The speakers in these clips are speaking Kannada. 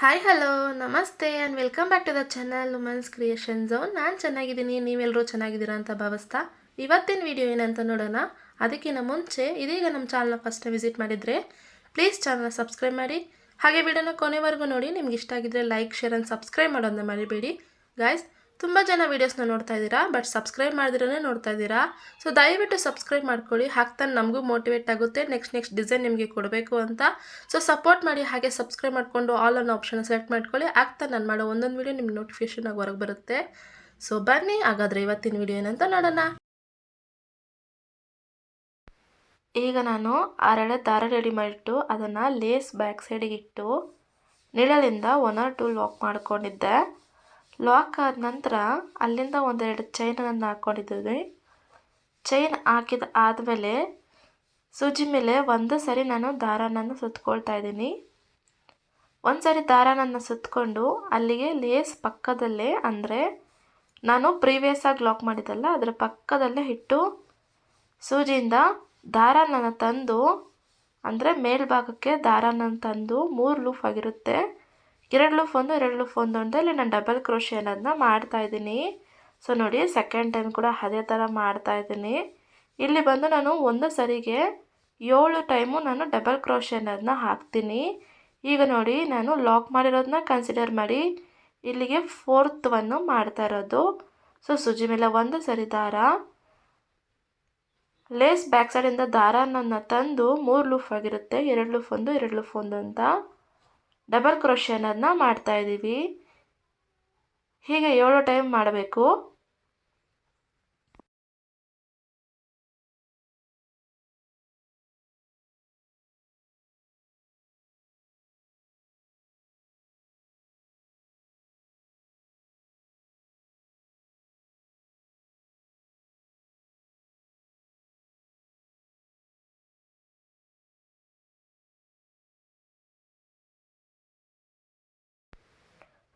ಹಾಯ್ ಹಲೋ ನಮಸ್ತೆ and welcome back to the channel women's creation zone. ನಾನು ಚೆನ್ನಾಗಿದ್ದೀನಿ, ನೀವೆಲ್ಲರೂ ಚೆನ್ನಾಗಿದ್ದೀರಾ ಅಂತ ಭಾವಿಸ್ತಾ ಇವತ್ತಿನ ವಿಡಿಯೋ ಏನಂತ ನೋಡೋಣ. ಅದಕ್ಕಿಂತ ಮುಂಚೆ ಇದೀಗ ನಮ್ಮ ಚಾನಲ್ನ ಫಸ್ಟ್ ವಿಸಿಟ್ ಮಾಡಿದರೆ ಪ್ಲೀಸ್ ಚಾನಲ್ನ ಸಬ್ಸ್ಕ್ರೈಬ್ ಮಾಡಿ, ಹಾಗೆ ವಿಡಿಯೋನ ಕೊನೆವರೆಗೂ ನೋಡಿ. ನಿಮ್ಗೆ ಇಷ್ಟ ಆಗಿದ್ರೆ ಲೈಕ್ ಶೇರ್ ಆ್ಯಂಡ್ ಸಬ್ಸ್ಕ್ರೈಬ್ ಮಾಡೋದನ್ನ ಮರಿಬೇಡಿ ಗಾಯ್ಸ್. ತುಂಬ ಜನ ವೀಡಿಯೋಸ್ನ ನೋಡ್ತಾ ಇದ್ದೀರಾ, ಬಟ್ ಸಬ್ಸ್ಕ್ರೈಬ್ ಮಾಡಿದ್ರೇ ನೋಡ್ತಾ ಇದ್ದೀರಾ. ಸೊ ದಯವಿಟ್ಟು ಸಬ್ಸ್ಕ್ರೈಬ್ ಮಾಡ್ಕೊಳ್ಳಿ, ಹಾಕ್ತಾನೆ ನಮಗೂ ಮೋಟಿವೇಟ್ ಆಗುತ್ತೆ ನೆಕ್ಸ್ಟ್ ಡಿಸೈನ್ ನಿಮಗೆ ಕೊಡಬೇಕು ಅಂತ. ಸೊ ಸಪೋರ್ಟ್ ಮಾಡಿ, ಹಾಗೆ ಸಬ್ಸ್ಕ್ರೈಬ್ ಮಾಡಿಕೊಂಡು ಆಲ್ ಅನ್ನೋ ಆಪ್ಷನ್ ಸೆಲೆಕ್ಟ್ ಮಾಡ್ಕೊಳ್ಳಿ. ಆಗ್ತಾ ನಾನು ಮಾಡೋ ಒಂದೊಂದು ವೀಡಿಯೋ ನಿಮ್ಗೆ ನೋಟಿಫಿಕೇಶನ್ ಆಗಿ ಹೊರಗೆ ಬರುತ್ತೆ. ಸೊ ಬನ್ನಿ ಹಾಗಾದರೆ ಇವತ್ತಿನ ವಿಡಿಯೋ ಏನಂತ ನೋಡೋಣ. ಈಗ ನಾನು ಆರೆಳೆ ದಾರ ರೆಡಿ ಮಾಡಿಟ್ಟು ಅದನ್ನು ಲೇಸ್ ಬ್ಯಾಕ್ ಸೈಡಿಗೆ ಇಟ್ಟು ನಿಳಲಿಂದ 1 or 2 ಲಾಕ್ ಮಾಡ್ಕೊಂಡಿದ್ದೆ. ಲಾಕ್ ಆದ ನಂತರ ಅಲ್ಲಿಂದ ಒಂದೆರಡು ಚೈನನ್ನು ಹಾಕ್ಕೊಂಡಿದ್ದೀನಿ. ಚೈನ್ ಹಾಕಿದ ಆದಮೇಲೆ ಸೂಜಿ ಮೇಲೆ ಒಂದು ಸರಿ ನಾನು ದಾರನನ್ನು ಸುತ್ಕೊಳ್ತಾ ಇದ್ದೀನಿ. ಒಂದು ಸರಿ ದಾರನನ್ನು ಸುತ್ತಕೊಂಡು ಅಲ್ಲಿಗೆ ಲೇಸ್ ಪಕ್ಕದಲ್ಲೇ, ಅಂದರೆ ನಾನು ಪ್ರೀವಿಯಸ್ ಆಗಿ ಲಾಕ್ ಮಾಡಿದ್ದಲ್ಲ ಅದರ ಪಕ್ಕದಲ್ಲೇ ಇಟ್ಟು ಸೂಜಿಯಿಂದ ದಾರನನ್ನು ತಂದು, ಅಂದರೆ ಮೇಲ್ಭಾಗಕ್ಕೆ ದಾರನನ್ನು ತಂದು 3 ಲೂಫ್ ಆಗಿರುತ್ತೆ, 2 ಲೂಫ್ ಒಂದು 2 ಲೂಫ್ ಒಂದು ಅಂತ ಇಲ್ಲಿ ನಾನು ಡಬಲ್ ಕ್ರೋಶೆ ಅನ್ನೋದನ್ನ ಮಾಡ್ತಾಯಿದ್ದೀನಿ. ಸೊ ನೋಡಿ, ಸೆಕೆಂಡ್ ಟೈಮ್ ಕೂಡ ಅದೇ ಥರ ಮಾಡ್ತಾಯಿದ್ದೀನಿ. ಇಲ್ಲಿ ಬಂದು ನಾನು ಒಂದು ಸರಿಗೆ 7 ಟೈಮು ನಾನು ಡಬಲ್ ಕ್ರೋಶೆ ಅನ್ನೋದನ್ನ ಹಾಕ್ತೀನಿ. ಈಗ ನೋಡಿ, ನಾನು ಲಾಕ್ ಮಾಡಿರೋದನ್ನ ಕನ್ಸಿಡರ್ ಮಾಡಿ ಇಲ್ಲಿಗೆ 4th ಒನ್ನು ಮಾಡ್ತಾ ಇರೋದು. ಸೊ ಸೂಜಿ ಮೇಲೆ ಒಂದು ಸರಿ ದಾರ, ಲೇಸ್ ಬ್ಯಾಕ್ ಸೈಡಿಂದ ದಾರನನ್ನು ತಂದು 3 ಲೂಫ್ ಆಗಿರುತ್ತೆ, 2 ಲೂಫ್ ಒಂದು 2 ಲೂಫ್ ಒಂದು ಅಂತ ಡಬಲ್ ಕ್ರೋಶೆ ಅನ್ನೋದನ್ನ ಮಾಡ್ತಾಯಿದ್ದೀವಿ. ಹೀಗೆ 7 ಟೈಮ್ ಮಾಡಬೇಕು.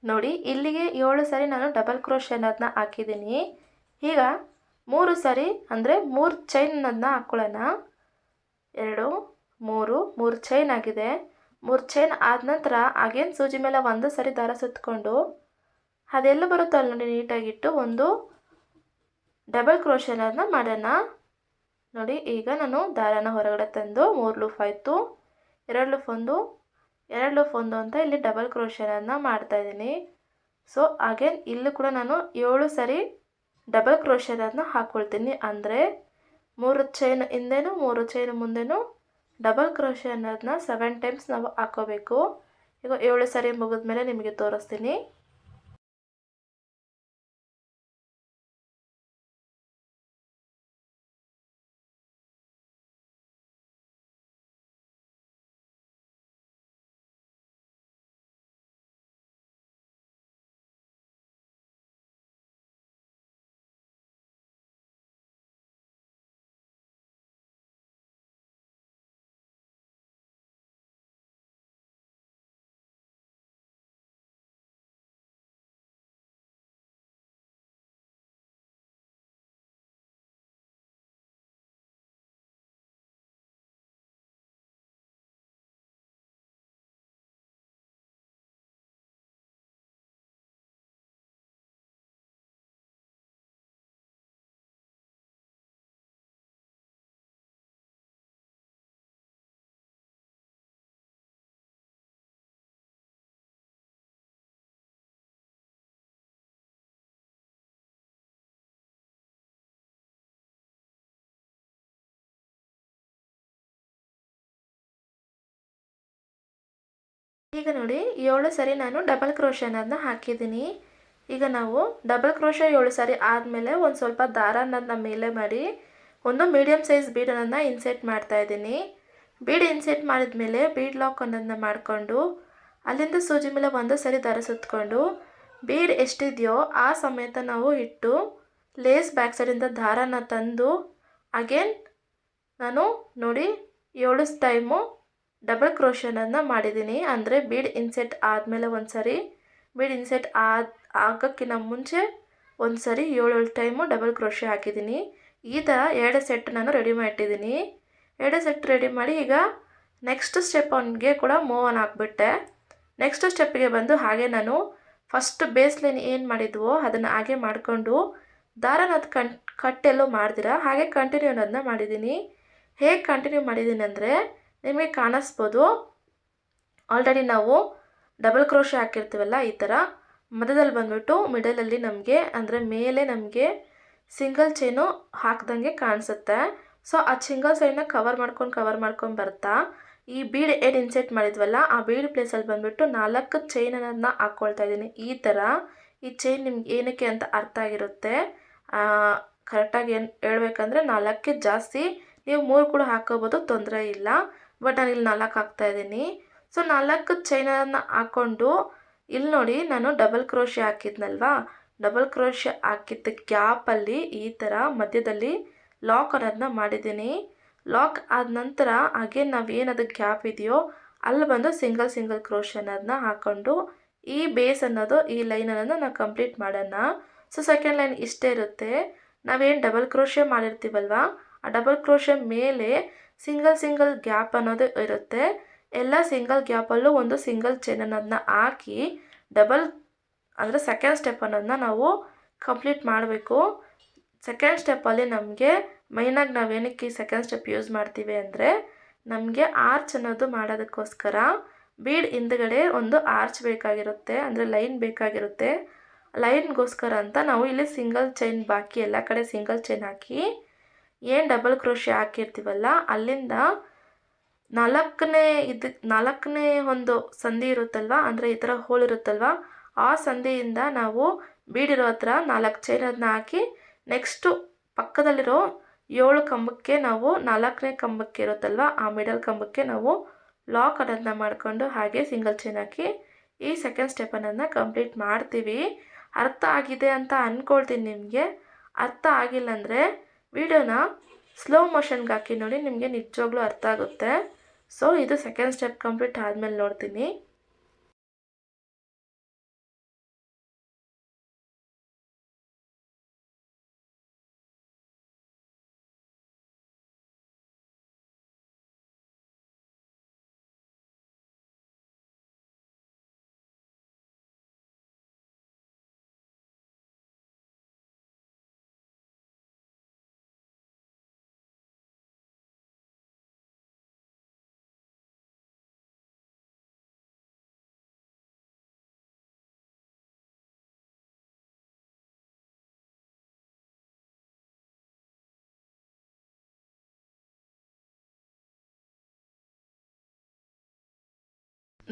ನೋಡಿ, ಇಲ್ಲಿಗೆ 7 ಸರಿ ನಾನು ಡಬಲ್ ಕ್ರೋಶೆ ಅನ್ನೋದನ್ನ ಹಾಕಿದ್ದೀನಿ. ಈಗ 3 ಸರಿ ಅಂದರೆ 3 ಚೈನ್ ಅನ್ನೋದನ್ನ ಹಾಕ್ಕೊಳ್ಳೋಣ. 2 3 ಚೈನ್ ಆಗಿದೆ. 3 ಚೈನ್ ಆದ ನಂತರ ಅಗೇನ್ ಸೂಜಿ ಮೇಲೆ ಒಂದು ಸರಿ ದಾರ ಸುತ್ತಕೊಂಡು ಅದೆಲ್ಲ ಬರುತ್ತೋ ಅಲ್ಲಿ ನೋಡಿ ನೀಟಾಗಿಟ್ಟು ಒಂದು ಡಬಲ್ ಕ್ರೋಶೆ ಅನ್ನೋದನ್ನ ಮಾಡೋಣ. ನೋಡಿ, ಈಗ ನಾನು ದಾರನ ಹೊರಗಡೆ ತಂದು 3 ಲೂಫ್ ಆಯಿತು, 2 ಲೂಫ್ ಒಂದು 2 ಲೂಫ್ ಒಂದು ಅಂತ ಇಲ್ಲಿ ಡಬಲ್ ಕ್ರೋಶೆಯನ್ನು ಮಾಡ್ತಾಯಿದ್ದೀನಿ. ಸೊ ಅಗೇನ್ ಇಲ್ಲೂ ಕೂಡ ನಾನು 7 ಸರಿ ಡಬಲ್ ಕ್ರೋಶೆಯನ್ನು ಹಾಕ್ಕೊಳ್ತೀನಿ. ಅಂದರೆ 3 ಚೈನ್ ಹಿಂದೆನೂ 3 ಚೈನ್ ಮುಂದೆನೂ ಡಬಲ್ ಕ್ರೋಶೆ ಅನ್ನೋದನ್ನ 7 ಟೈಮ್ಸ್ ನಾವು ಹಾಕ್ಕೋಬೇಕು. ಈಗ 7 ಸರಿ ಮುಗಿದ್ಮೇಲೆ ನಿಮಗೆ ತೋರಿಸ್ತೀನಿ. ಈಗ ನೋಡಿ, 7 ಸರಿ ನಾನು ಡಬಲ್ ಕ್ರೋಶೆ ಅನ್ನೋದನ್ನ ಹಾಕಿದ್ದೀನಿ. ಈಗ ನಾವು ಡಬಲ್ ಕ್ರೋಶೆ 7 ಸರಿ ಆದಮೇಲೆ ಒಂದು ಸ್ವಲ್ಪ ದಾರ ಅನ್ನೋದನ್ನ ಮೇಲೆ ಮಾಡಿ ಒಂದು ಮೀಡಿಯಮ್ ಸೈಜ್ ಬೀಡನ್ನು ಇನ್ಸೆಟ್ ಮಾಡ್ತಾಯಿದ್ದೀನಿ. ಬೀಡ್ ಇನ್ಸೆಟ್ ಮಾಡಿದ ಮೇಲೆ ಬೀಡ್ ಲಾಕ್ ಅನ್ನೋದನ್ನ ಮಾಡಿಕೊಂಡು ಅಲ್ಲಿಂದ ಸೂಜಿ ಮೇಲೆ ಒಂದು ಸರಿ ದಾರ ಸುತ್ತಕೊಂಡು ಬೀಡ್ ಎಷ್ಟಿದೆಯೋ ಆ ಸಮೇತ ನಾವು ಇಟ್ಟು ಲೇಸ್ ಬ್ಯಾಕ್ ಸೈಡಿಂದ ದಾರನ ತಂದು ಅಗೇನ್ ನಾನು ನೋಡಿ 7 ಟೈಮು ಡಬಲ್ ಕ್ರೋಶೆ ಅನ್ನೋದನ್ನ ಮಾಡಿದ್ದೀನಿ. ಅಂದರೆ ಬೀಡ್ ಇನ್ಸೆಟ್ ಆದಮೇಲೆ ಒಂದು ಸರಿ, ಬೀಡ್ ಇನ್ಸೆಟ್ ಆಗೋಕ್ಕಿಂತ ಮುಂಚೆ ಒಂದು ಸರಿ 7 ಟೈಮು ಡಬಲ್ ಕ್ರೋಶೆ ಹಾಕಿದ್ದೀನಿ. ಈ ಥರ 2 ಸೆಟ್ ನಾನು ರೆಡಿ ಮಾಡಿಟ್ಟಿದ್ದೀನಿ. 2 ಸೆಟ್ ರೆಡಿ ಮಾಡಿ ಈಗ ನೆಕ್ಸ್ಟ್ ಸ್ಟೆಪ್ ಅವನಿಗೆ ಕೂಡ ಮೂವ್ ಆನ್ ಹಾಕ್ಬಿಟ್ಟೆ. ನೆಕ್ಸ್ಟ್ ಸ್ಟೆಪ್ಪಿಗೆ ಬಂದು ಹಾಗೆ ನಾನು ಫಸ್ಟ್ ಬೇಸ್ ಲೈನ್ ಏನು ಮಾಡಿದ್ವೋ ಅದನ್ನು ಹಾಗೆ ಮಾಡಿಕೊಂಡು ದಾರನ ಅದು ಕಟ್ಟೆಲ್ಲೋ ಮಾಡ್ದಿರ ಹಾಗೆ ಕಂಟಿನ್ಯೂ ಅನ್ನೋದನ್ನ ಮಾಡಿದ್ದೀನಿ. ಹೇಗೆ ಕಂಟಿನ್ಯೂ ಮಾಡಿದ್ದೀನಿ ಅಂದರೆ ನಿಮಗೆ ಕಾಣಿಸ್ಬೋದು. ಆಲ್ರೆಡಿ ನಾವು ಡಬಲ್ ಕ್ರೋಶೆ ಹಾಕಿರ್ತೀವಲ್ಲ ಈ ಥರ ಮಧ್ಯದಲ್ಲಿ ಬಂದ್ಬಿಟ್ಟು ಮಿಡಲಲ್ಲಿ ನಮಗೆ ಅಂದರೆ ಮೇಲೆ ನಮಗೆ ಸಿಂಗಲ್ ಚೈನು ಹಾಕ್ದಂಗೆ ಕಾಣಿಸುತ್ತೆ. ಸೊ ಆ ಸಿಂಗಲ್ ಚೈನ್ನ ಕವರ್ ಮಾಡ್ಕೊಂಡು ಬರ್ತಾ ಈ ಬೀಡ್ ಏನು ಇನ್ಸೆಟ್ ಮಾಡಿದ್ವಲ್ಲ ಆ ಬೀಡ್ ಪ್ಲೇಸಲ್ಲಿ ಬಂದುಬಿಟ್ಟು 4 ಚೈನನ್ನು ಹಾಕ್ಕೊಳ್ತಾ ಇದ್ದೀನಿ. ಈ ಥರ ಈ ಚೈನ್ ನಿಮ್ಗೆ ಏನಕ್ಕೆ ಅಂತ ಅರ್ಥ ಆಗಿರುತ್ತೆ. ಕರೆಕ್ಟಾಗಿ ಏನು ಹೇಳ್ಬೇಕಂದ್ರೆ 4ಕ್ಕೆ ಜಾಸ್ತಿ, ನೀವು 3 ಕೂಡ ಹಾಕೋಬೋದು, ತೊಂದರೆ ಇಲ್ಲ. ಬಟ್ ನಾನು ಇಲ್ಲಿ 4 ಹಾಕ್ತಾಯಿದ್ದೀನಿ. ಸೊ 4 ಚೈನನ್ನು ಹಾಕ್ಕೊಂಡು ಇಲ್ಲಿ ನೋಡಿ ನಾನು ಡಬಲ್ ಕ್ರೋಶೆ ಹಾಕಿದ್ನಲ್ವಾ, ಡಬಲ್ ಕ್ರೋಶೆ ಹಾಕಿದ್ದ ಗ್ಯಾಪಲ್ಲಿ ಈ ಥರ ಮಧ್ಯದಲ್ಲಿ ಲಾಕ್ ಅನ್ನೋದನ್ನ ಮಾಡಿದ್ದೀನಿ. ಲಾಕ್ ಆದ ನಂತರ ಅಗೇನ್ ನಾವು ಏನದು ಗ್ಯಾಪ್ ಇದೆಯೋ ಅಲ್ಲಿ ಬಂದು ಸಿಂಗಲ್ ಕ್ರೋಶೆ ಅನ್ನೋದನ್ನ ಹಾಕ್ಕೊಂಡು ಈ ಬೇಸ್ ಅನ್ನೋದು ಈ ಲೈನ್ ಅನ್ನೋದನ್ನ ನಾವು ಕಂಪ್ಲೀಟ್ ಮಾಡೋಣ. ಸೊ ಸೆಕೆಂಡ್ ಲೈನ್ ಇಷ್ಟೇ ಇರುತ್ತೆ. ನಾವೇನು ಡಬಲ್ ಕ್ರೋಶೆ ಮಾಡಿರ್ತೀವಲ್ವ ಆ ಡಬಲ್ ಕ್ರೋಶೆ ಮೇಲೆ ಸಿಂಗಲ್ ಗ್ಯಾಪ್ ಅನ್ನೋದು ಇರುತ್ತೆ. ಎಲ್ಲ ಸಿಂಗಲ್ ಗ್ಯಾಪಲ್ಲೂ ಒಂದು ಸಿಂಗಲ್ ಚೈನ್ ಅನ್ನೋದನ್ನ ಹಾಕಿ ಡಬಲ್ ಅಂದರೆ ಸೆಕೆಂಡ್ ಸ್ಟೆಪ್ ಅನ್ನೋದನ್ನ ನಾವು ಕಂಪ್ಲೀಟ್ ಮಾಡಬೇಕು. ಸೆಕೆಂಡ್ ಸ್ಟೆಪ್ಪಲ್ಲಿ ನಮಗೆ ಮೈನಾಗಿ ನಾವೇನಕ್ಕೆ ಸೆಕೆಂಡ್ ಸ್ಟೆಪ್ ಯೂಸ್ ಮಾಡ್ತೀವಿ ಅಂದರೆ ನಮಗೆ ಆರ್ಚ್ ಅನ್ನೋದು ಮಾಡೋದಕ್ಕೋಸ್ಕರ ಬೀಡ್ ಹಿಂದ್ಗಡೆ ಒಂದು ಆರ್ಚ್ ಬೇಕಾಗಿರುತ್ತೆ, ಅಂದರೆ ಲೈನ್ ಬೇಕಾಗಿರುತ್ತೆ. ಲೈನ್ಗೋಸ್ಕರ ಅಂತ ನಾವು ಇಲ್ಲಿ ಸಿಂಗಲ್ ಚೈನ್ ಬಾಕಿ ಎಲ್ಲ ಕಡೆ ಸಿಂಗಲ್ ಚೈನ್ ಹಾಕಿ ಏನು ಡಬಲ್ ಕ್ರೋಶೆ ಹಾಕಿರ್ತೀವಲ್ಲ ಅಲ್ಲಿಂದ 4ನೇ ಒಂದು ಸಂಧಿ ಇರುತ್ತಲ್ವ, ಅಂದರೆ ಈ ಥರ ಹೋಲ್ ಇರುತ್ತಲ್ವ, ಆ ಸಂಧಿಯಿಂದ ನಾವು ಬೀಡಿರೋ ಹತ್ರ 4 ಚೈನನ್ನು ಹಾಕಿ ನೆಕ್ಸ್ಟು ಪಕ್ಕದಲ್ಲಿರೋ 7 ಕಂಬಕ್ಕೆ ನಾವು 4ನೇ ಕಂಬಕ್ಕೆ ಇರುತ್ತಲ್ವ ಆ ಮಿಡಲ್ ಕಂಬಕ್ಕೆ ನಾವು ಲಾಕ್ ಅನ್ನೋದನ್ನ ಮಾಡಿಕೊಂಡು ಹಾಗೆ ಸಿಂಗಲ್ ಚೈನ್ ಹಾಕಿ ಈ ಸೆಕೆಂಡ್ ಸ್ಟೆಪ್ ಅನ್ನೋದನ್ನ ಕಂಪ್ಲೀಟ್ ಮಾಡ್ತೀವಿ. ಅರ್ಥ ಆಗಿದೆ ಅಂತ ಅಂದ್ಕೊಳ್ತೀನಿ. ನಿಮಗೆ ಅರ್ಥ ಆಗಿಲ್ಲ ಅಂದರೆ ವಿಡಿಯೋನ ಸ್ಲೋ ಮೋಷನ್ಗೆ ಹಾಕಿ ನೋಡಿ, ನಿಮಗೆ ನಿಜವಾಗ್ಲೂ ಅರ್ಥ ಆಗುತ್ತೆ. ಸೊ ಇದು ಸೆಕೆಂಡ್ ಸ್ಟೆಪ್ ಕಂಪ್ಲೀಟ್ ಆದಮೇಲೆ ನೋಡ್ತೀನಿ.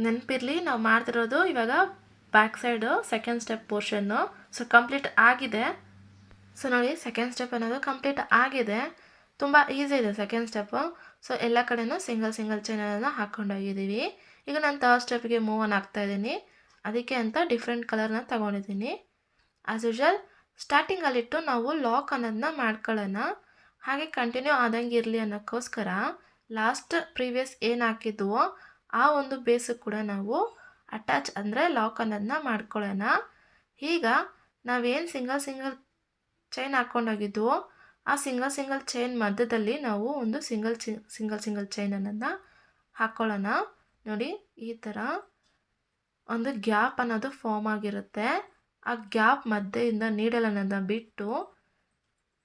ನೆನಪಿರಲಿ, ನಾವು ಮಾಡ್ತಿರೋದು ಇವಾಗ ಬ್ಯಾಕ್ ಸೈಡು ಸೆಕೆಂಡ್ ಸ್ಟೆಪ್ ಪೋರ್ಷನ್ನು. ಸೊ ಕಂಪ್ಲೀಟ್ ಆಗಿದೆ. ಸೊ ನೋಡಿ ಸೆಕೆಂಡ್ ಸ್ಟೆಪ್ ಅನ್ನೋದು ಕಂಪ್ಲೀಟ್ ಆಗಿದೆ. ತುಂಬ ಈಸಿ ಇದೆ ಸೆಕೆಂಡ್ ಸ್ಟೆಪ್ಪು. ಸೊ ಎಲ್ಲ ಕಡೆಯೂ ಸಿಂಗಲ್ ಚೈನನ್ನು ಹಾಕ್ಕೊಂಡೋಗಿದ್ದೀವಿ. ಈಗ ನಾನು ಥರ್ಡ್ ಸ್ಟೆಪ್ಗೆ ಮೂವ್ ಆನ್ ಆಗ್ತಾಯಿದ್ದೀನಿ. ಅದಕ್ಕೆ ಅಂತ ಡಿಫ್ರೆಂಟ್ ಕಲರ್ನ ತೊಗೊಂಡಿದ್ದೀನಿ. ಆ್ಯಸ್ ಯೂಶುವಲ್ ಸ್ಟಾರ್ಟಿಂಗಲ್ಲಿಟ್ಟು ನಾವು ಲಾಕ್ ಅನ್ನೋದನ್ನ ಮಾಡ್ಕೊಳ್ಳೋಣ. ಹಾಗೆ ಕಂಟಿನ್ಯೂ ಆದಂಗೆ ಇರಲಿ ಅನ್ನೋಕ್ಕೋಸ್ಕರ ಲಾಸ್ಟ್ ಪ್ರೀವಿಯಸ್ ಏನು ಹಾಕಿದ್ವೋ ಆ ಒಂದು ಬೇಸಿಗೆ ಕೂಡ ನಾವು ಅಟ್ಯಾಚ್ ಅಂದರೆ ಲಾಕ್ ಅನ್ನೋದನ್ನ ಮಾಡ್ಕೊಳ್ಳೋಣ. ಈಗ ನಾವೇನು ಸಿಂಗಲ್ ಚೈನ್ ಹಾಕ್ಕೊಂಡೋಗಿದ್ವೋ ಆ ಸಿಂಗಲ್ ಚೈನ್ ಮಧ್ಯದಲ್ಲಿ ನಾವು ಒಂದು ಸಿಂಗಲ್ ಚೈನ್ ಅನ್ನೋದನ್ನ ಹಾಕ್ಕೊಳ್ಳೋಣ. ನೋಡಿ ಈ ಥರ ಒಂದು ಗ್ಯಾಪ್ ಅನ್ನೋದು ಫಾರ್ಮ್ ಆಗಿರುತ್ತೆ. ಆ ಗ್ಯಾಪ್ ಮಧ್ಯೆಯಿಂದ ನೀಡಲ್ ಅನ್ನೋದನ್ನ ಬಿಟ್ಟು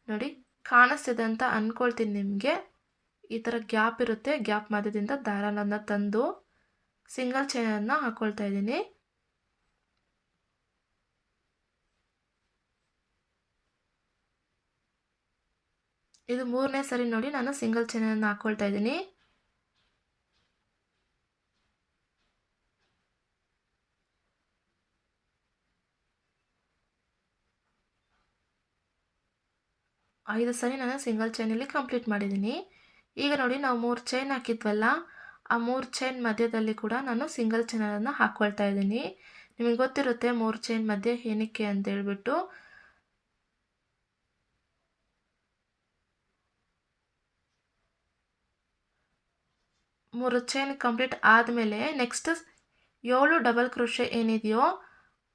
ನೋಡಿ ಕಾಣಿಸ್ತಿದೆ ಅಂತ ಅಂದ್ಕೊಳ್ತೀನಿ. ನಿಮಗೆ ಈ ಥರ ಗ್ಯಾಪ್ ಇರುತ್ತೆ. ಗ್ಯಾಪ್ ಮಧ್ಯದಿಂದ ದಾರನ ತಂದು ಸಿಂಗಲ್ ಚೈನನ್ನು ಹಾಕ್ಕೊಳ್ತಾ ಇದ್ದೀನಿ. ಇದು 3ನೇ ಸರಿ ನೋಡಿ ನಾನು ಸಿಂಗಲ್ ಚೈನನ್ನು ಹಾಕ್ಕೊಳ್ತಾ ಇದ್ದೀನಿ. ಐದು ಸರಿ ನಾನು ಸಿಂಗಲ್ ಚೈನಲ್ಲಿ ಕಂಪ್ಲೀಟ್ ಮಾಡಿದ್ದೀನಿ. ಈಗ ನೋಡಿ ನಾವು 3 ಚೈನ್ ಹಾಕಿದ್ವಲ್ಲ, ಆ 3 ಚೈನ್ ಮಧ್ಯದಲ್ಲಿ ಕೂಡ ನಾನು ಸಿಂಗಲ್ ಚೈನನ್ನು ಹಾಕ್ಕೊಳ್ತಾ ಇದ್ದೀನಿ. ನಿಮಗೆ ಗೊತ್ತಿರುತ್ತೆ 3 ಚೈನ್ ಮಧ್ಯೆ ಏನಕ್ಕೆ ಅಂತ ಹೇಳ್ಬಿಟ್ಟು. ಮೂರು ಚೈನ್ ಕಂಪ್ಲೀಟ್ ಆದಮೇಲೆ ನೆಕ್ಸ್ಟ್ 7 ಡಬಲ್ ಕ್ರೋಶೆ ಏನಿದೆಯೋ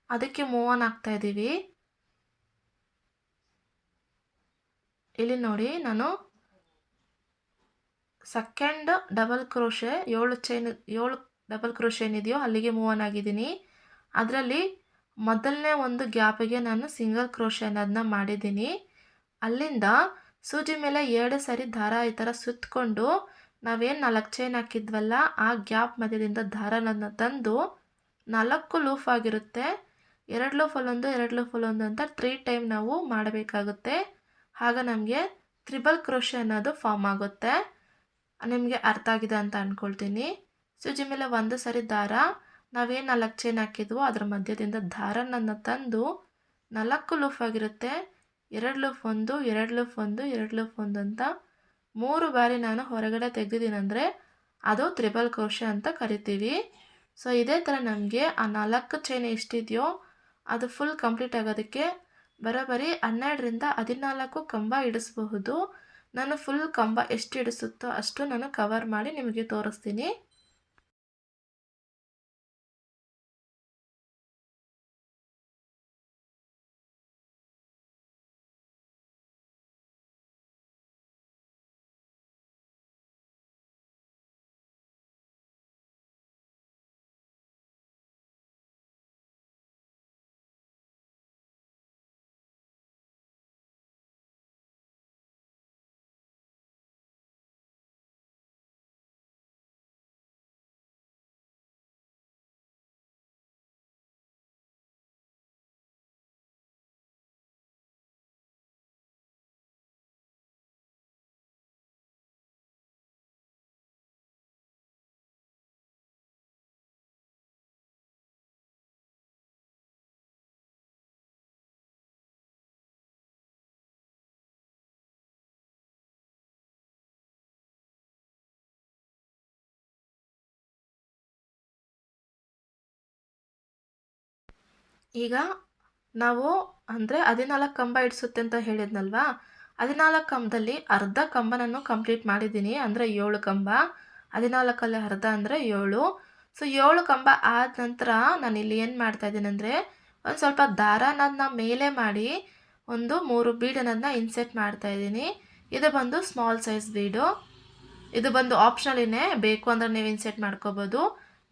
ಅದಕ್ಕೆ ಮೂವ್ ಆನ್ ಆಗ್ತಾ ಇದ್ದೀವಿ. ಇಲ್ಲಿ ನೋಡಿ ನಾನು second double crochet 7 double crochet ಏನಿದೆಯೋ ಅಲ್ಲಿಗೆ ಮೂವ್ ಆನ್ ಆಗಿದ್ದೀನಿ. ಅದರಲ್ಲಿ ಮೊದಲನೇ ಒಂದು ಗ್ಯಾಪಿಗೆ ನಾನು ಸಿಂಗಲ್ ಕ್ರೋಶೆ ಅನ್ನೋದನ್ನ ಮಾಡಿದ್ದೀನಿ. ಅಲ್ಲಿಂದ ಸೂಜಿ ಮೇಲೆ 2 ಸರಿ ದಾರ ಈ ಥರ ಸುತ್ತಕೊಂಡು ನಾವೇನು 4 ಚೈನ್ ಹಾಕಿದ್ವಲ್ಲ ಆ ಗ್ಯಾಪ್ ಮಧ್ಯದಿಂದ ದಾರನನ್ನು ತಂದು 4 ಲೂಫ್ ಆಗಿರುತ್ತೆ. 2 ಲೂಫ್ ಅಲ್ಲೊಂದು 2 ಲೂಫ್ ಅಲ್ಲೊಂದು ಅಂತ 3 ಟೈಮ್ ನಾವು ಮಾಡಬೇಕಾಗುತ್ತೆ. ಆಗ ನಮಗೆ ತ್ರಿಬಲ್ ಕ್ರೋಶೆ ಅನ್ನೋದು ಫಾರ್ಮ್ ಆಗುತ್ತೆ. ನಿಮಗೆ ಅರ್ಥ ಆಗಿದೆ ಅಂತ ಅಂದ್ಕೊಳ್ತೀನಿ. ಸೂಜಿ ಮೇಲೆ 1 ಸರಿ ದಾರ, ನಾವೇನು 4 ಚೈನ್ ಹಾಕಿದ್ವೋ ಅದರ ಮಧ್ಯದಿಂದ ದಾರನನ್ನು ತಂದು 4 ಲೂಫ್ ಆಗಿರುತ್ತೆ. 2 ಲೂಫ್ 1, 2 ಲೂಫ್ 1, 2 ಲೂಫ್ 1 ಅಂತ 3 ಬಾರಿ ನಾನು ಹೊರಗಡೆ ತೆಗೆದಿದ್ದೀನಂದರೆ ಅದು ತ್ರಿಬಲ್ ಕ್ರೋಶೆ ಅಂತ ಕರಿತೀವಿ. ಸೊ ಇದೇ ಥರ ನಮಗೆ ಆ 4 ಚೈನ್ ಎಷ್ಟಿದೆಯೋ ಅದು ಫುಲ್ ಕಂಪ್ಲೀಟ್ ಆಗೋದಕ್ಕೆ ಬರೋಬ್ಬರಿ 12ರಿಂದ 14 ಕಂಬ ಇಡಿಸಬಹುದು. ನಾನು ಫುಲ್ ಕಂಬ ಎಷ್ಟು ಇಡಿಸುತ್ತೋ ಅಷ್ಟು ನಾನು ಕವರ್ ಮಾಡಿ ನಿಮಗೆ ತೋರಿಸ್ತೀನಿ. ಈಗ ನಾವು ಅಂದರೆ 14 ಕಂಬ ಇಡಿಸುತ್ತೆ ಅಂತ ಹೇಳಿದ್ನಲ್ವಾ, 14 ಕಂಬದಲ್ಲಿ ಅರ್ಧ ಕಂಬ ನಾನು ಕಂಪ್ಲೀಟ್ ಮಾಡಿದ್ದೀನಿ. ಅಂದರೆ 7 ಕಂಬ, 14ಅಲ್ಲಿ ಅರ್ಧ ಅಂದರೆ 7. ಸೊ 7 ಕಂಬ ಆದ ನಂತರ ನಾನು ಇಲ್ಲಿ ಏನು ಮಾಡ್ತಾಯಿದ್ದೀನಿ ಅಂದರೆ ಒಂದು ಸ್ವಲ್ಪ ದಾರನನ್ನ ಮೇಲೆ ಮಾಡಿ ಒಂದು 3 ಬೀಡನ್ನು ಇನ್ಸೆಟ್ ಮಾಡ್ತಾಯಿದ್ದೀನಿ. ಇದು ಬಂದು ಸ್ಮಾಲ್ ಸೈಜ್ ಬೀಡು. ಇದು ಬಂದು ಆಪ್ಷನಲಿನೇ, ಬೇಕು ಅಂದರೆ ನೀವು ಇನ್ಸೆಟ್ ಮಾಡ್ಕೋಬೋದು,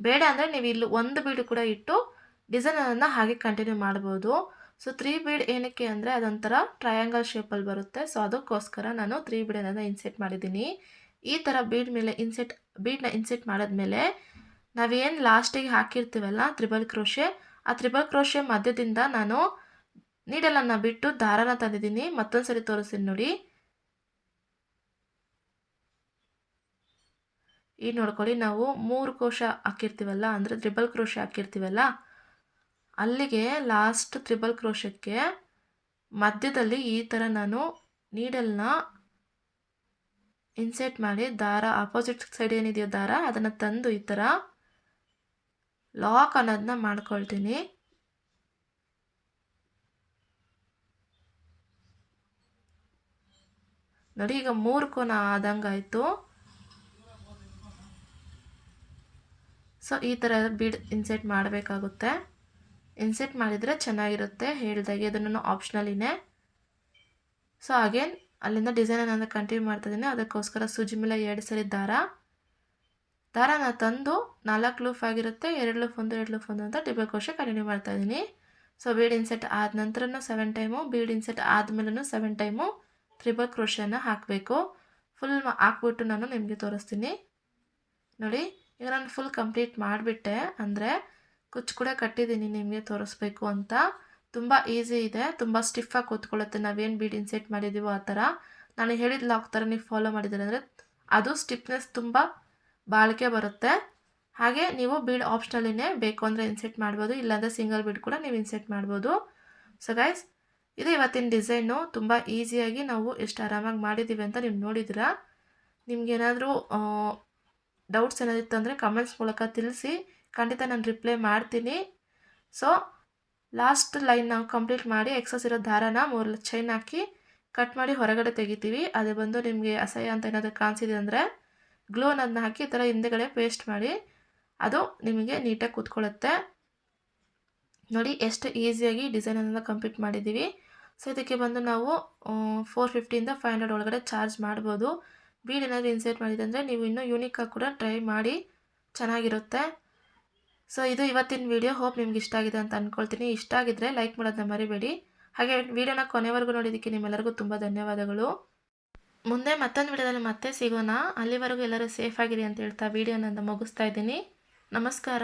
ಬೇಡ ಅಂದರೆ ನೀವು ಇಲ್ಲಿ ಒಂದು ಬೀಡು ಕೂಡ ಇಟ್ಟು ಡಿಸೈನನ್ನು ಹಾಗೆ ಕಂಟಿನ್ಯೂ ಮಾಡ್ಬೋದು. ಸೊ 3 ಬೀಡ್ ಏನಕ್ಕೆ ಅಂದರೆ ಅದೊಂಥರ ಟ್ರಯಾಂಗಲ್ ಶೇಪಲ್ಲಿ ಬರುತ್ತೆ. ಸೊ ಅದಕ್ಕೋಸ್ಕರ ನಾನು 3 ಬೀಡನ್ನು ಇನ್ಸೆಟ್ ಮಾಡಿದ್ದೀನಿ. ಈ ಥರ ಬೀಡನ್ನ ಇನ್ಸೆಟ್ ಮಾಡಿದ್ಮೇಲೆ ನಾವೇನು ಲಾಸ್ಟಿಗೆ ಹಾಕಿರ್ತೀವಲ್ಲ ತ್ರಿಬಲ್ ಕ್ರೋಶೆ, ಆ ತ್ರಿಬಲ್ ಕ್ರೋಶೆ ಮಧ್ಯದಿಂದ ನಾನು ನೀಡಲನ್ನು ಬಿಟ್ಟು ದಾರನ ತಂದಿದ್ದೀನಿ. ಮತ್ತೊಂದು ಸರಿ ತೋರಿಸ್ತೀನಿ ನೋಡಿ. ಈಗ ನೋಡ್ಕೊಳ್ಳಿ, ನಾವು 3 ಕ್ರೋಶ ಹಾಕಿರ್ತೀವಲ್ಲ ಅಂದರೆ ತ್ರಿಬಲ್ ಕ್ರೋಶೆ ಹಾಕಿರ್ತೀವಲ್ಲ, ಅಲ್ಲಿಗೆ ಲಾಸ್ಟ್ ತ್ರಿಬಲ್ ಕ್ರೋಶಕ್ಕೆ ಮಧ್ಯದಲ್ಲಿ ಈ ಥರ ನಾನು ನೀಡಲ್ನ ಇನ್ಸೆಟ್ ಮಾಡಿ ದಾರ ಆಪೋಸಿಟ್ ಸೈಡ್ ಏನಿದೆಯೋ ದಾರ ಅದನ್ನು ತಂದು ಈ ಥರ ಲಾಕ್ ಅನ್ನೋದನ್ನ ಮಾಡ್ಕೊಳ್ತೀನಿ. ನೋಡಿ, ಈಗ 3 ಕೋನ ಆದಂಗಾಯಿತು. ಸೊ ಈ ಥರ ಬೀಡ್ ಇನ್ಸೆಟ್ ಮಾಡಬೇಕಾಗುತ್ತೆ. ಇನ್ಸೆಟ್ ಮಾಡಿದರೆ ಚೆನ್ನಾಗಿರುತ್ತೆ. ಹೇಳಿದಾಗೆ ಅದನ್ನು ಆಪ್ಷನಲಿನೇ. ಸೊ ಅಗೇನ್ ಅಲ್ಲಿಂದ ಡಿಸೈನನ್ನು ಕಂಟಿನ್ಯೂ ಮಾಡ್ತಾಯಿದ್ದೀನಿ. ಅದಕ್ಕೋಸ್ಕರ ಸೂಜಿ ಮೇಲೆ 2 ಸರಿ ದಾರನ ತಂದು 4 ಲೂಫ್ ಆಗಿರುತ್ತೆ. 2 ಲೂಫ್ 1, 2 ಲೂಫ್ 1 ಅಂತ ತ್ರಿಬಲ್ ಕ್ರೋಶೆ ಕಂಟಿನ್ಯೂ ಮಾಡ್ತಾಯಿದ್ದೀನಿ. ಸೊ ಬೀಡ್ ಇನ್ಸೆಟ್ ಆದ ನಂತರನೂ 7 ಟೈಮು, ಬೀಡ್ ಇನ್ಸೆಟ್ ಆದಮೇಲೂ 7 ಟೈಮು ತ್ರಿಬಲ್ ಕ್ರೋಶೆಯನ್ನು ಹಾಕಬೇಕು. ಫುಲ್ ಹಾಕ್ಬಿಟ್ಟು ನಾನು ನಿಮಗೆ ತೋರಿಸ್ತೀನಿ ನೋಡಿ. ಈಗ ನಾನು ಫುಲ್ ಕಂಪ್ಲೀಟ್ ಮಾಡಿಬಿಟ್ಟೆ, ಅಂದರೆ ಕುಚ್ಚು ಕೂಡ ಕಟ್ಟಿದ್ದೀನಿ ನಿಮಗೆ ತೋರಿಸ್ಬೇಕು ಅಂತ. ತುಂಬ ಈಸಿ ಇದೆ, ತುಂಬ ಸ್ಟಿಫಾಗಿ ಕೂತ್ಕೊಳ್ಳುತ್ತೆ. ನಾವೇನು ಬೀಡ್ ಇನ್ಸೆಟ್ ಮಾಡಿದ್ದೀವೋ ಆ ಥರ. ನಾನು ಹೇಳಿದ ಲಾಕ್ ಥರ ನೀವು ಫಾಲೋ ಮಾಡಿದ್ದೀರ ಅಂದರೆ ಅದು ಸ್ಟಿಫ್ನೆಸ್ ತುಂಬ ಬಾಳಿಕೆ ಬರುತ್ತೆ. ಹಾಗೆ ನೀವು ಬೀಡ್ ಆಪ್ಷನಲಿನೇ, ಬೇಕು ಅಂದರೆ ಇನ್ಸೆಟ್ ಮಾಡ್ಬೋದು, ಇಲ್ಲಾಂದರೆ ಸಿಂಗಲ್ ಬೀಡ್ ಕೂಡ ನೀವು ಇನ್ಸೆಟ್ ಮಾಡ್ಬೋದು. ಸೊ ಗೈಸ್, ಇದು ಇವತ್ತಿನ ಡಿಸೈನು. ತುಂಬ ಈಸಿಯಾಗಿ ನಾವು ಎಷ್ಟು ಆರಾಮಾಗಿ ಮಾಡಿದ್ದೀವಿ ಅಂತ ನೀವು ನೋಡಿದ್ದೀರಾ. ನಿಮಗೇನಾದರೂ ಡೌಟ್ಸ್ ಏನಾದಿತ್ತು ಅಂದರೆ ಕಮೆಂಟ್ಸ್ ಮೂಲಕ ತಿಳಿಸಿ, ಖಂಡಿತ ನಾನು ರಿಪ್ಲೈ ಮಾಡ್ತೀನಿ. ಸೊ ಲಾಸ್ಟ್ ಲೈನ್ ನಾವು ಕಂಪ್ಲೀಟ್ ಮಾಡಿ ಎಕ್ಸಸ್ ಇರೋ ದಾರನ 3 ಚೈನ್ ಹಾಕಿ ಕಟ್ ಮಾಡಿ ಹೊರಗಡೆ ತೆಗಿತೀವಿ. ಅದು ಬಂದು ನಿಮಗೆ ಅಸಹ್ಯ ಅಂತ ಏನಾದರೂ ಕಾಣಿಸಿದೆ ಅಂದರೆ ಗ್ಲೂ ಅನ್ನೋದನ್ನ ಹಾಕಿ ಈ ಥರ ಹಿಂದೆಗಡೆ ಪೇಸ್ಟ್ ಮಾಡಿ, ಅದು ನಿಮಗೆ ನೀಟಾಗಿ ಕೂತ್ಕೊಳ್ಳುತ್ತೆ. ನೋಡಿ ಎಷ್ಟು ಈಸಿಯಾಗಿ ಡಿಸೈನನ್ನು ಕಂಪ್ಲೀಟ್ ಮಾಡಿದ್ದೀವಿ. ಸೊ ಇದಕ್ಕೆ ಬಂದು ನಾವು 450ಇಂದ 500 ಒಳಗಡೆ ಚಾರ್ಜ್ ಮಾಡ್ಬೋದು. ಬೀಡ್ ಏನಾದರೂ ಇನ್ಸೆಟ್ ಮಾಡಿದೆ ಅಂದರೆ ನೀವು ಇನ್ನೂ ಯೂನಿಕಾಗಿ ಕೂಡ ಟ್ರೈ ಮಾಡಿ, ಚೆನ್ನಾಗಿರುತ್ತೆ. ಸೊ ಇದು ಇವತ್ತಿನ ವಿಡಿಯೋ. ಹೋಪ್ ನಿಮ್ಗೆ ಇಷ್ಟ ಆಗಿದೆ ಅಂತ ಅಂದ್ಕೊಳ್ತೀನಿ. ಇಷ್ಟ ಆಗಿದ್ರೆ ಲೈಕ್ ಮಾಡೋದನ್ನ ಮರಿಬೇಡಿ. ಹಾಗೆ ವಿಡಿಯೋನ ಕೊನೆವರೆಗೂ ನೋಡಿದ್ದಕ್ಕೆ ನಿಮ್ಮೆಲ್ಲರಿಗೂ ತುಂಬ ಧನ್ಯವಾದಗಳು. ಮುಂದೆ ಮತ್ತೊಂದು ವಿಡಿಯೋದಲ್ಲಿ ಮತ್ತೆ ಸಿಗೋಣ. ಅಲ್ಲಿವರೆಗೂ ಎಲ್ಲರೂ ಸೇಫ್ ಆಗಿರಿ ಅಂತ ಹೇಳ್ತಾ ವಿಡಿಯೋನ ಮುಗಿಸ್ತಾ ಇದ್ದೀನಿ. ನಮಸ್ಕಾರ.